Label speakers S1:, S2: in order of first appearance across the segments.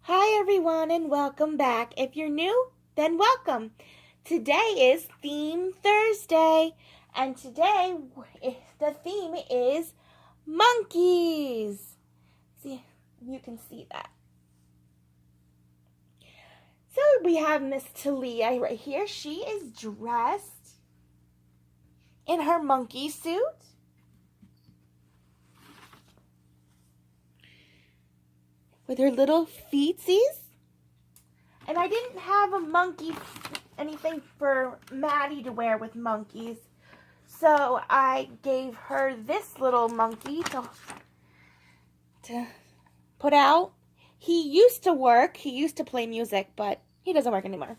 S1: Hi everyone and welcome back. If you're new, then welcome. Today is Theme Thursday and today the theme is monkeys. See if you can see that. So we have Miss Talia right here. She is dressed in her monkey suit. With her little feetsies. And I didn't have anything for Maddie to wear with monkeys. So I gave her this little monkey to put out. He used to play music, but he doesn't work anymore.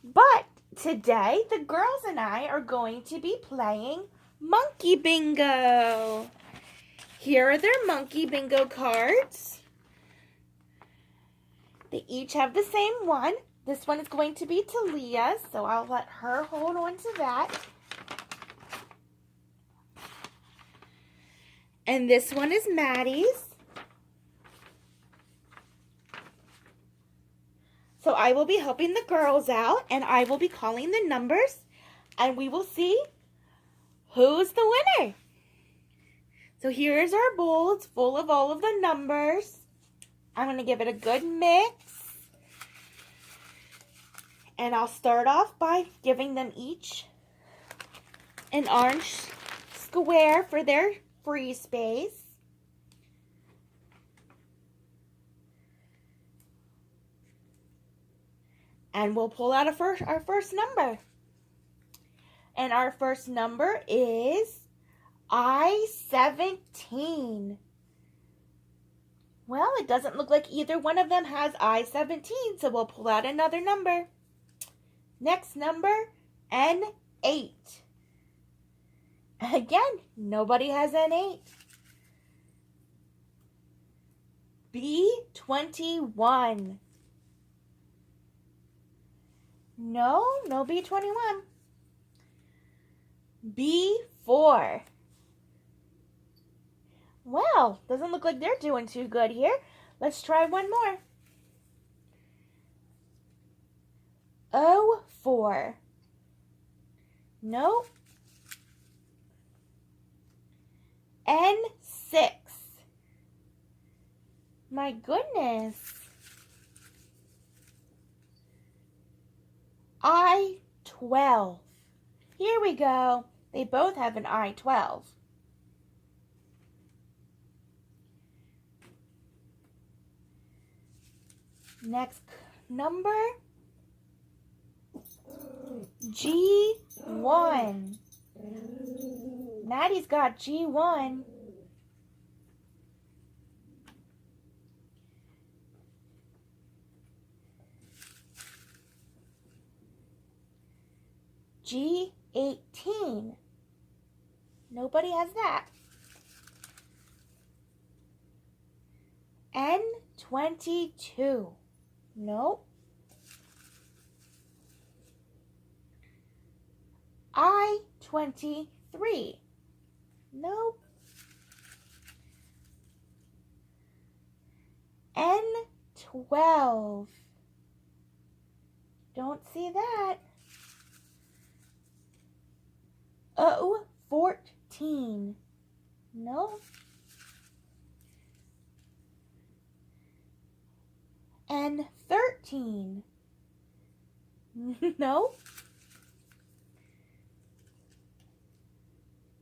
S1: But today, the girls and I are going to be playing Monkey Bingo. Here are their Monkey Bingo cards. They each have the same one. This one is going to be Talia's, so I'll let her hold on to that. And this one is Maddie's. So I will be helping the girls out, and I will be calling the numbers, and we will see who's the winner. So here's our bowl. It's full of all of the numbers. I'm going to give it a good mix. And I'll start off by giving them each an orange square for their free space. And we'll pull out our first number. And our first number is I-17. Well, it doesn't look like either one of them has I-17, so we'll pull out another number. Next number, N8. Again, nobody has N8. B21. No B21. B4. Well, doesn't look like they're doing too good here. Let's try one more. O4. Nope. N6. My goodness. I-12. Here we go. They both have an I-12. Next number, G1. Maddie's got G1. G18. Nobody has that. N22. Nope. I-23. Nope. N12. Don't see that. O-14. No. N13. No.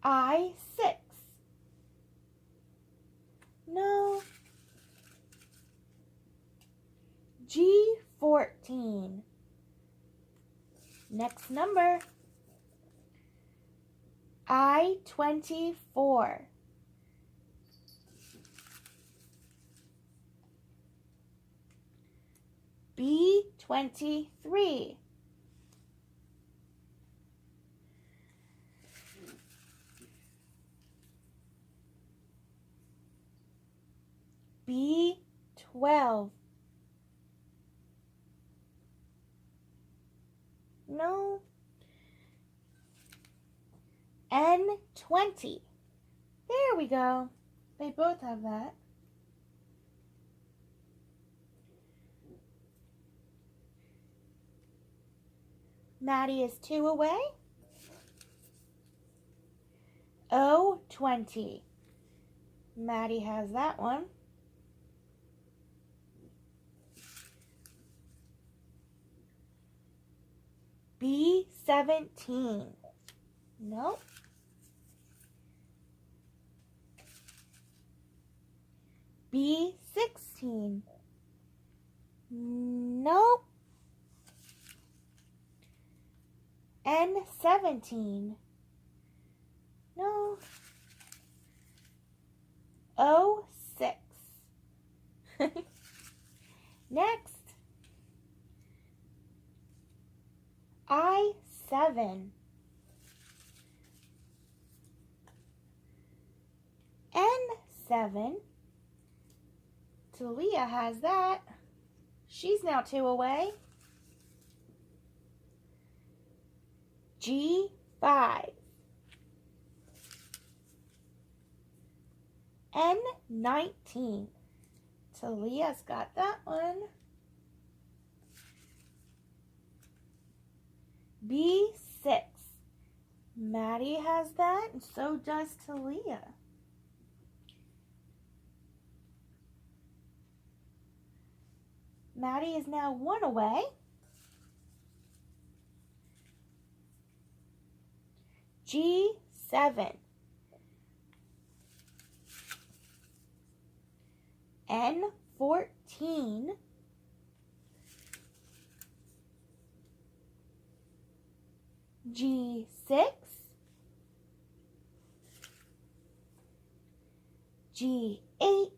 S1: I-6. No. G14. Next number. I-24. B-23. B-12. No. N-20. There we go. They both have that. Maddie is 2 away. O, 20. Maddie has that one. B, 17. Nope. B, 16. Nope. N, 17. No. O, 6. Next. I, 7. N, 7. Talia has that. She's now 2 away. G, 5. N, 19. Talia's got that one. B, 6. Maddie has that, and so does Talia. Maddie is now 1 away. G, 7. N, 14. G, 6. G, 8.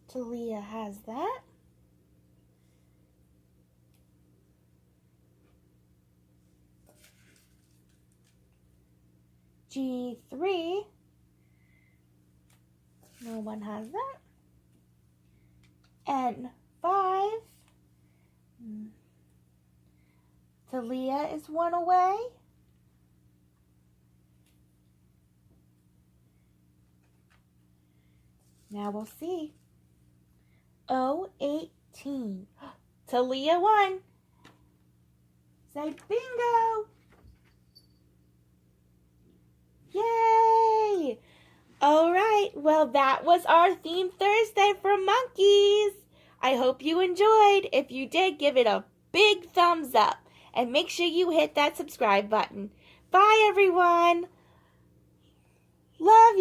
S1: Talia has that. G, 3. No one has that. N, 5. Talia is 1 away. Now we'll see. O, 18. Talia won. Say bingo. Yay! All right, well, that was our Theme Thursday for monkeys. I hope you enjoyed. If you did, give it a big thumbs up. And make sure you hit that subscribe button. Bye, everyone. Love